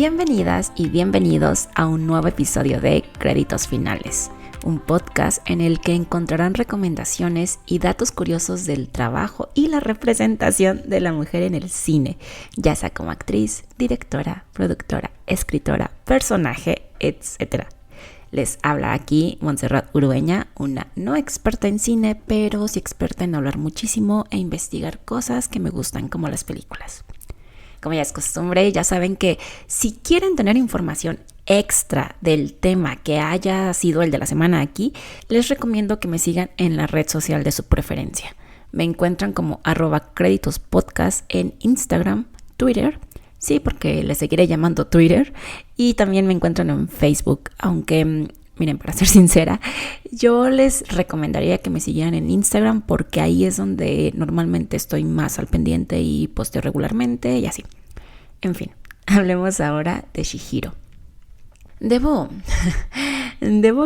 Bienvenidas y bienvenidos a un nuevo episodio de Créditos Finales, un podcast en el que encontrarán recomendaciones y datos curiosos del trabajo y la representación de la mujer en el cine, ya sea como actriz, directora, productora, escritora, personaje, etc. Les habla aquí Montserrat Urueña, una no experta en cine, pero sí experta en hablar muchísimo e investigar cosas que me gustan como las películas. Como ya es costumbre, ya saben que si quieren tener información extra del tema que haya sido el de la semana aquí, les recomiendo que me sigan en la red social de su preferencia. Me encuentran como @créditospodcast en Instagram, Twitter, sí, porque les seguiré llamando Twitter, y también me encuentran en Facebook, aunque miren, para ser sincera, yo les recomendaría que me siguieran en Instagram porque ahí es donde normalmente estoy más al pendiente y posteo regularmente y así. En fin, hablemos ahora de Chihiro. Debo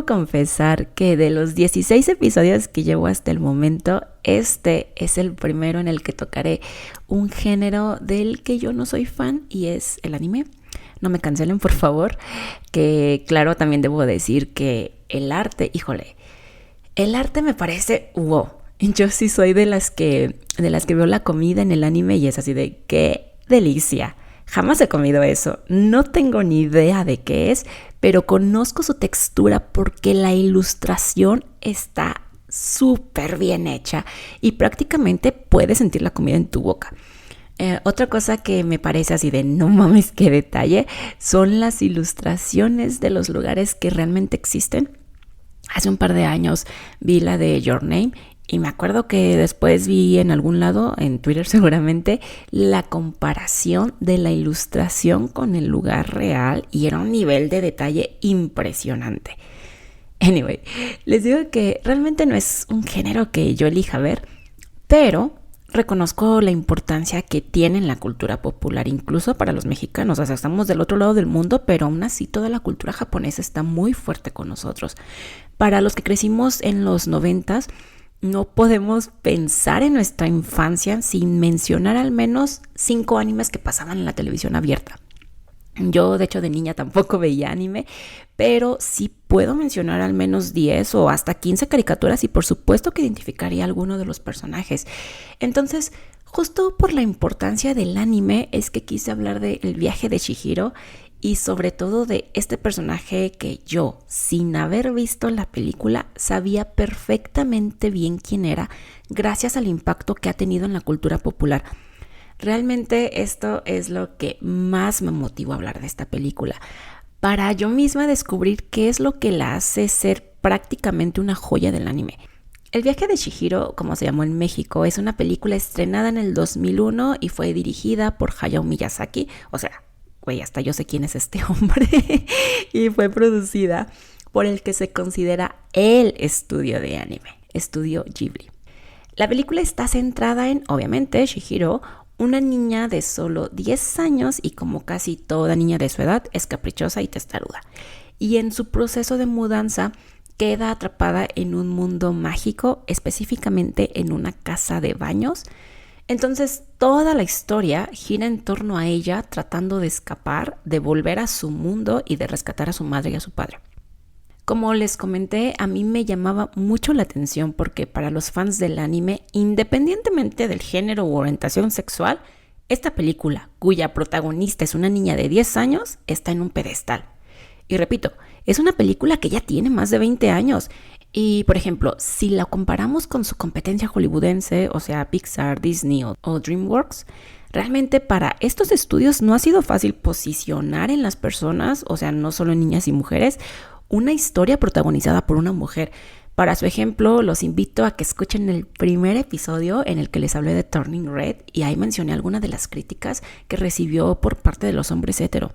confesar que de los 16 episodios que llevo hasta el momento, este es el primero en el que tocaré un género del que yo no soy fan y es el anime. No me cancelen, por favor, que claro, también debo decir que el arte me parece wow. Yo sí soy de las que veo la comida en el anime y es así de qué delicia. Jamás he comido eso, no tengo ni idea de qué es, pero conozco su textura porque la ilustración está súper bien hecha y prácticamente puedes sentir la comida en tu boca. Otra cosa que me parece así de no mames qué detalle son las ilustraciones de los lugares que realmente existen. Hace un par de años vi la de Your Name y me acuerdo que después vi en algún lado, en Twitter seguramente, la comparación de la ilustración con el lugar real y era un nivel de detalle impresionante. Anyway, les digo que realmente no es un género que yo elija ver, pero reconozco la importancia que tiene en la cultura popular, incluso para los mexicanos. O sea, estamos del otro lado del mundo, pero aún así toda la cultura japonesa está muy fuerte con nosotros. Para los que crecimos en los 90s, no podemos pensar en nuestra infancia sin mencionar al menos 5 animes que pasaban en la televisión abierta. Yo, de hecho, de niña tampoco veía anime, pero sí puedo mencionar al menos 10 o hasta 15 caricaturas y por supuesto que identificaría a alguno de los personajes. Entonces, justo por la importancia del anime es que quise hablar del viaje de Chihiro y sobre todo de este personaje que yo, sin haber visto la película, sabía perfectamente bien quién era gracias al impacto que ha tenido en la cultura popular. Realmente esto es lo que más me motivó a hablar de esta película, para yo misma descubrir qué es lo que la hace ser prácticamente una joya del anime. El viaje de Chihiro, como se llamó en México, es una película estrenada en el 2001 y fue dirigida por Hayao Miyazaki, o sea, hasta yo sé quién es este hombre, y fue producida por el que se considera el estudio de anime, Estudio Ghibli. La película está centrada en, obviamente, Chihiro, una niña de solo 10 años y como casi toda niña de su edad es caprichosa y testaruda. Y en su proceso de mudanza queda atrapada en un mundo mágico, específicamente en una casa de baños. Entonces toda la historia gira en torno a ella tratando de escapar, de volver a su mundo y de rescatar a su madre y a su padre. Como les comenté, a mí me llamaba mucho la atención porque para los fans del anime, independientemente del género u orientación sexual, esta película, cuya protagonista es una niña de 10 años, está en un pedestal. Y repito, es una película que ya tiene más de 20 años. Y, por ejemplo, si la comparamos con su competencia hollywoodense, o sea, Pixar, Disney o DreamWorks, realmente para estos estudios no ha sido fácil posicionar en las personas, o sea, no solo en niñas y mujeres, una historia protagonizada por una mujer. Para su ejemplo, los invito a que escuchen el primer episodio en el que les hablé de Turning Red y ahí mencioné algunas de las críticas que recibió por parte de los hombres hetero.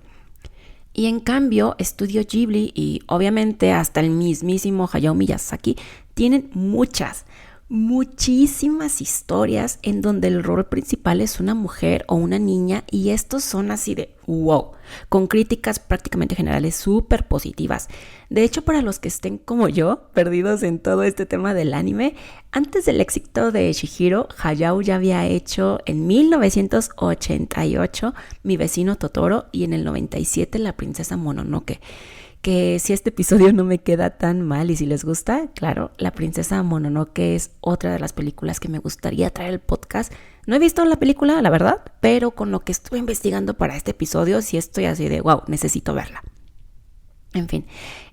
Y en cambio, Estudio Ghibli y obviamente hasta el mismísimo Hayao Miyazaki tienen muchas, muchísimas historias en donde el rol principal es una mujer o una niña y estos son así de wow, con críticas prácticamente generales súper positivas. De hecho, para los que estén como yo, perdidos en todo este tema del anime, antes del éxito de Chihiro, Hayao ya había hecho en 1988 Mi vecino Totoro y en el 97 La princesa Mononoke. Que si este episodio no me queda tan mal y si les gusta, claro, La princesa Mononoke es otra de las películas que me gustaría traer al podcast. No he visto la película, la verdad, pero con lo que estuve investigando para este episodio sí estoy así de wow, necesito verla. En fin,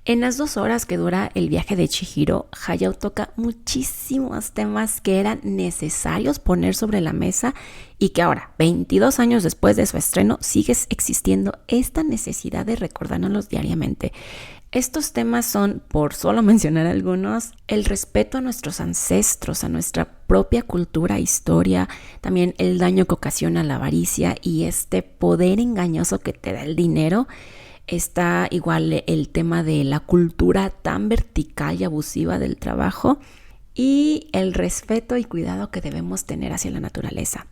en las 2 horas que dura el viaje de Chihiro, Hayao toca muchísimos temas que eran necesarios poner sobre la mesa y que ahora, 22 años después de su estreno, sigue existiendo esta necesidad de recordárnoslos diariamente. Estos temas son, por solo mencionar algunos, el respeto a nuestros ancestros, a nuestra propia cultura, historia, también el daño que ocasiona la avaricia y este poder engañoso que te da el dinero. Está igual el tema de la cultura tan vertical y abusiva del trabajo y el respeto y cuidado que debemos tener hacia la naturaleza.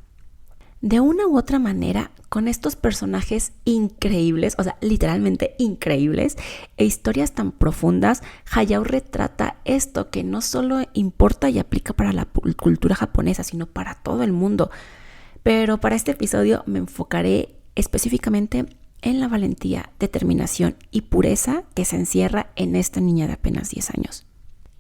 De una u otra manera, con estos personajes increíbles, o sea, literalmente increíbles, e historias tan profundas, Hayao retrata esto que no solo importa y aplica para la cultura japonesa, sino para todo el mundo. Pero para este episodio me enfocaré específicamente en la valentía, determinación y pureza que se encierra en esta niña de apenas 10 años.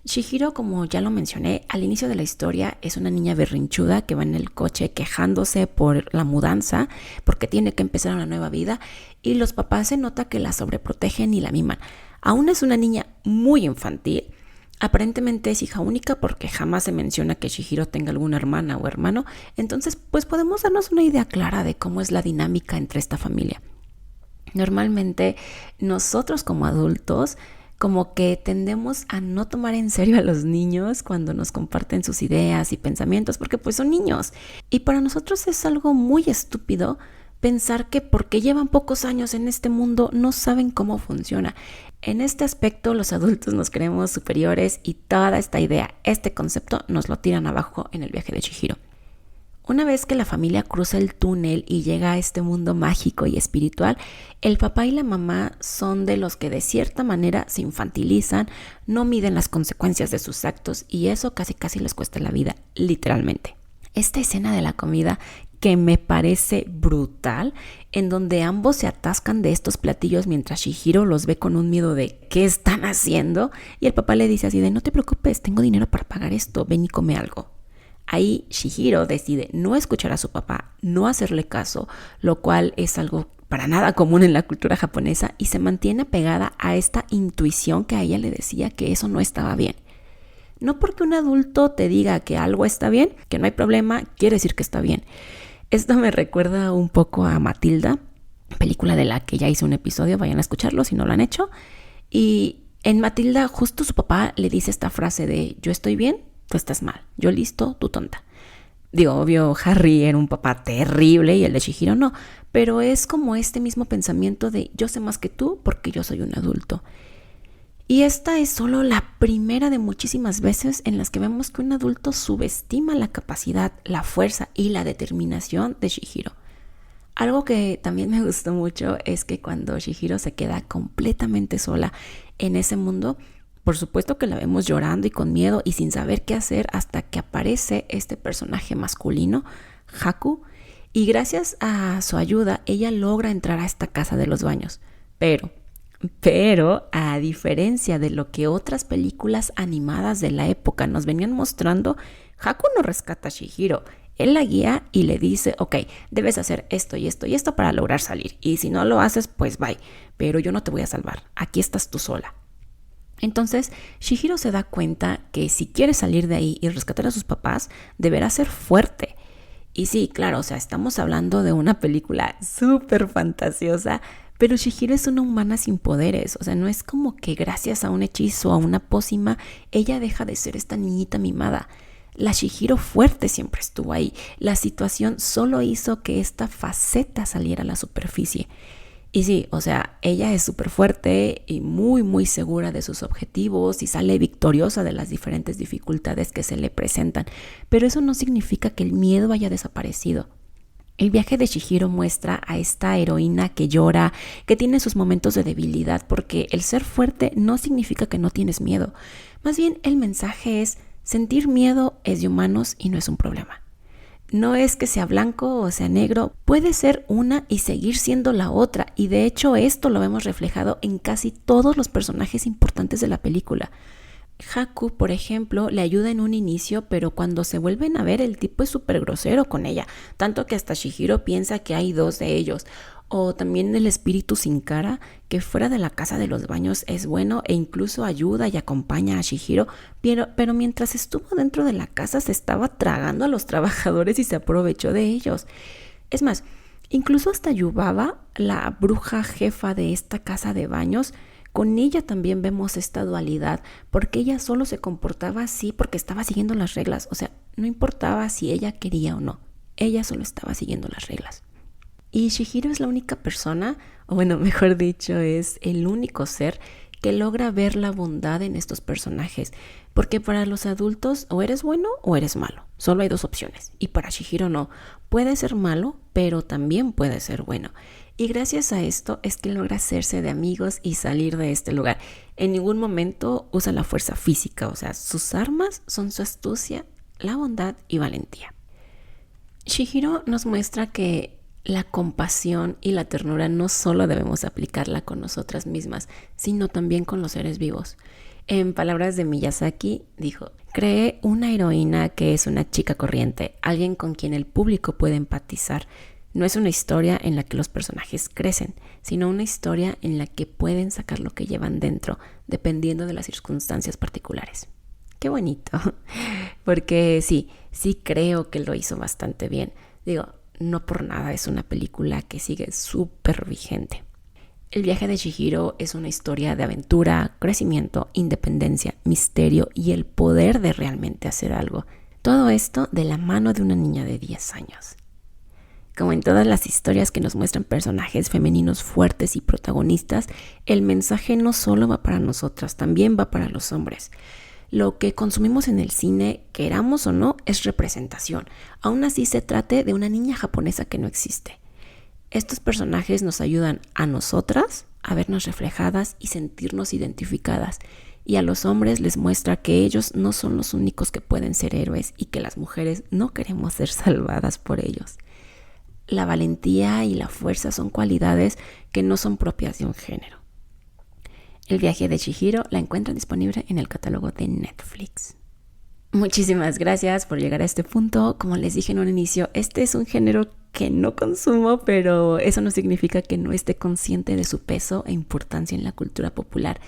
Chihiro, como ya lo mencioné, al inicio de la historia es una niña berrinchuda que va en el coche quejándose por la mudanza, porque tiene que empezar una nueva vida y los papás se nota que la sobreprotegen y la miman. Aún es una niña muy infantil, aparentemente es hija única porque jamás se menciona que Chihiro tenga alguna hermana o hermano, entonces pues podemos darnos una idea clara de cómo es la dinámica entre esta familia. Normalmente nosotros como adultos como que tendemos a no tomar en serio a los niños cuando nos comparten sus ideas y pensamientos porque pues son niños y para nosotros es algo muy estúpido pensar que porque llevan pocos años en este mundo no saben cómo funciona. En este aspecto los adultos nos creemos superiores y toda esta idea, este concepto nos lo tiran abajo en el viaje de Chihiro. Una vez que la familia cruza el túnel y llega a este mundo mágico y espiritual, el papá y la mamá son de los que de cierta manera se infantilizan, no miden las consecuencias de sus actos y eso casi les cuesta la vida, literalmente. Esta escena de la comida que me parece brutal, en donde ambos se atascan de estos platillos mientras Chihiro los ve con un miedo de ¿qué están haciendo? Y el papá le dice así de no te preocupes, tengo dinero para pagar esto, ven y come algo. Ahí Chihiro decide no escuchar a su papá, no hacerle caso, lo cual es algo para nada común en la cultura japonesa y se mantiene pegada a esta intuición que a ella le decía que eso no estaba bien. No porque un adulto te diga que algo está bien, que no hay problema, quiere decir que está bien. Esto me recuerda un poco a Matilda, película de la que ya hice un episodio, vayan a escucharlo si no lo han hecho. Y en Matilda justo su papá le dice esta frase de yo estoy bien, tú estás mal, yo listo, tú tonta. Digo, obvio, Harry era un papá terrible y el de Chihiro no, pero es como este mismo pensamiento de yo sé más que tú porque yo soy un adulto. Y esta es solo la primera de muchísimas veces en las que vemos que un adulto subestima la capacidad, la fuerza y la determinación de Chihiro. Algo que también me gustó mucho es que cuando Chihiro se queda completamente sola en ese mundo, por supuesto que la vemos llorando y con miedo y sin saber qué hacer hasta que aparece este personaje masculino, Haku, y gracias a su ayuda ella logra entrar a esta casa de los baños. Pero a diferencia de lo que otras películas animadas de la época nos venían mostrando, Haku no rescata a Chihiro. Él la guía y le dice, ok, debes hacer esto y esto y esto para lograr salir. Y si no lo haces, pues bye. Pero yo no te voy a salvar. Aquí estás tú sola. Entonces, Chihiro se da cuenta que si quiere salir de ahí y rescatar a sus papás, deberá ser fuerte. Y sí, claro, o sea, estamos hablando de una película súper fantasiosa, pero Chihiro es una humana sin poderes. O sea, no es como que gracias a un hechizo o a una pócima, ella deja de ser esta niñita mimada. La Chihiro fuerte siempre estuvo ahí. La situación solo hizo que esta faceta saliera a la superficie. Y sí, o sea, ella es súper fuerte y muy, muy segura de sus objetivos y sale victoriosa de las diferentes dificultades que se le presentan. Pero eso no significa que el miedo haya desaparecido. El viaje de Chihiro muestra a esta heroína que llora, que tiene sus momentos de debilidad, porque el ser fuerte no significa que no tienes miedo. Más bien, el mensaje es: sentir miedo es de humanos y no es un problema. No es que sea blanco o sea negro, puede ser una y seguir siendo la otra, y de hecho esto lo vemos reflejado en casi todos los personajes importantes de la película. Haku, por ejemplo, le ayuda en un inicio, pero cuando se vuelven a ver el tipo es súper grosero con ella, tanto que hasta Chihiro piensa que hay dos de ellos. O también el espíritu sin cara, que fuera de la casa de los baños es bueno e incluso ayuda y acompaña a Chihiro, pero mientras estuvo dentro de la casa se estaba tragando a los trabajadores y se aprovechó de ellos. Es más, incluso hasta Yubaba, la bruja jefa de esta casa de baños, con ella también vemos esta dualidad, porque ella solo se comportaba así porque estaba siguiendo las reglas. O sea, no importaba si ella quería o no, ella solo estaba siguiendo las reglas. Y Chihiro es la única persona, o bueno, mejor dicho, es el único ser que logra ver la bondad en estos personajes, porque para los adultos o eres bueno o eres malo, solo hay dos opciones, y para Chihiro no, puede ser malo, pero también puede ser bueno, y gracias a esto es que logra hacerse de amigos y salir de este lugar. En ningún momento usa la fuerza física, o sea, sus armas son su astucia, la bondad y valentía. Chihiro nos muestra que la compasión y la ternura no solo debemos aplicarla con nosotras mismas, sino también con los seres vivos. En palabras de Miyazaki, dijo: creé una heroína que es una chica corriente, alguien con quien el público puede empatizar. No es una historia en la que los personajes crecen, sino una historia en la que pueden sacar lo que llevan dentro, dependiendo de las circunstancias particulares. Qué bonito, porque sí creo que lo hizo bastante bien. Digo, no por nada es una película que sigue súper vigente. El viaje de Chihiro es una historia de aventura, crecimiento, independencia, misterio y el poder de realmente hacer algo. Todo esto de la mano de una niña de 10 años. Como en todas las historias que nos muestran personajes femeninos fuertes y protagonistas, el mensaje no solo va para nosotras, también va para los hombres. Lo que consumimos en el cine, queramos o no, es representación. Aún así se trate de una niña japonesa que no existe. Estos personajes nos ayudan a nosotras a vernos reflejadas y sentirnos identificadas. Y a los hombres les muestra que ellos no son los únicos que pueden ser héroes y que las mujeres no queremos ser salvadas por ellos. La valentía y la fuerza son cualidades que no son propias de un género. El viaje de Chihiro la encuentran disponible en el catálogo de Netflix. Muchísimas gracias por llegar a este punto. Como les dije en un inicio, este es un género que no consumo, pero eso no significa que no esté consciente de su peso e importancia en la cultura popular.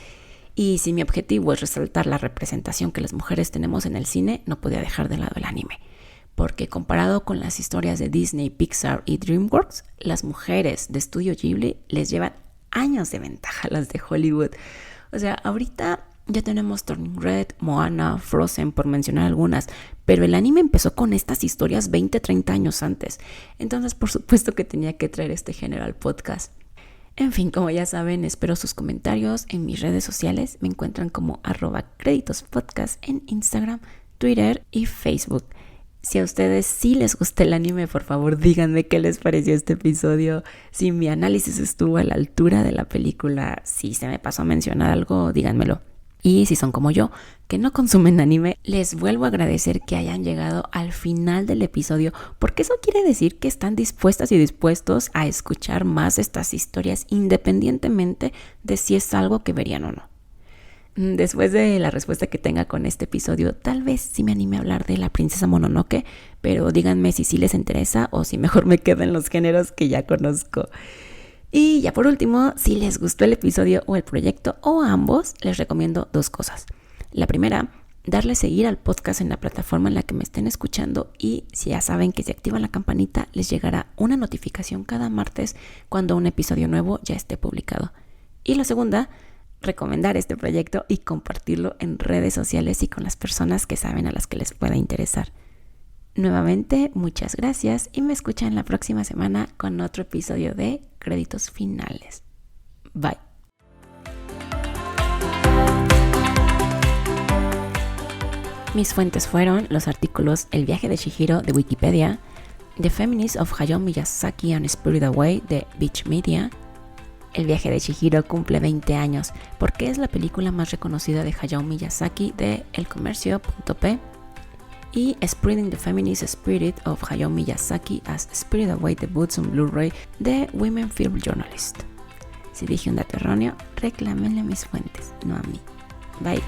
Y si mi objetivo es resaltar la representación que las mujeres tenemos en el cine, no podía dejar de lado el anime. Porque comparado con las historias de Disney, Pixar y DreamWorks, las mujeres de Estudio Ghibli les llevan años de ventaja a las de Hollywood. O sea, ahorita ya tenemos Turning Red, Moana, Frozen, por mencionar algunas, pero el anime empezó con estas historias 20, 30 años antes. Entonces, por supuesto que tenía que traer este género al podcast. En fin, como ya saben, espero sus comentarios en mis redes sociales. Me encuentran como @créditospodcast en Instagram, Twitter y Facebook. Si a ustedes sí les gusta el anime, por favor díganme qué les pareció este episodio, si mi análisis estuvo a la altura de la película, si se me pasó a mencionar algo, díganmelo. Y si son como yo, que no consumen anime, les vuelvo a agradecer que hayan llegado al final del episodio, porque eso quiere decir que están dispuestas y dispuestos a escuchar más de estas historias independientemente de si es algo que verían o no. Después de la respuesta que tenga con este episodio, tal vez sí me anime a hablar de la princesa Mononoke, pero díganme si sí les interesa o si mejor me quedo en los géneros que ya conozco. Y ya por último, si les gustó el episodio o el proyecto o ambos, les recomiendo 2 cosas. La primera, darle seguir al podcast en la plataforma en la que me estén escuchando, y si ya saben que si activan la campanita les llegará una notificación cada martes cuando un episodio nuevo ya esté publicado. Y la segunda, recomendar este proyecto y compartirlo en redes sociales y con las personas que saben a las que les pueda interesar. Nuevamente, muchas gracias y me escuchan la próxima semana con otro episodio de Créditos Finales. Bye. Mis fuentes fueron los artículos El viaje de Chihiro de Wikipedia, The Feminist of Hayao Miyazaki and Spirited Away de Beach Media, El viaje de Chihiro cumple 20 años porque es la película más reconocida de Hayao Miyazaki de elcomercio.p, y Spreading the Feminist Spirit of Hayao Miyazaki as Spirited Away debuts on Blu-ray de Women Film Journalist. Si dije un dato erróneo, reclámenle a mis fuentes, no a mí. Bye.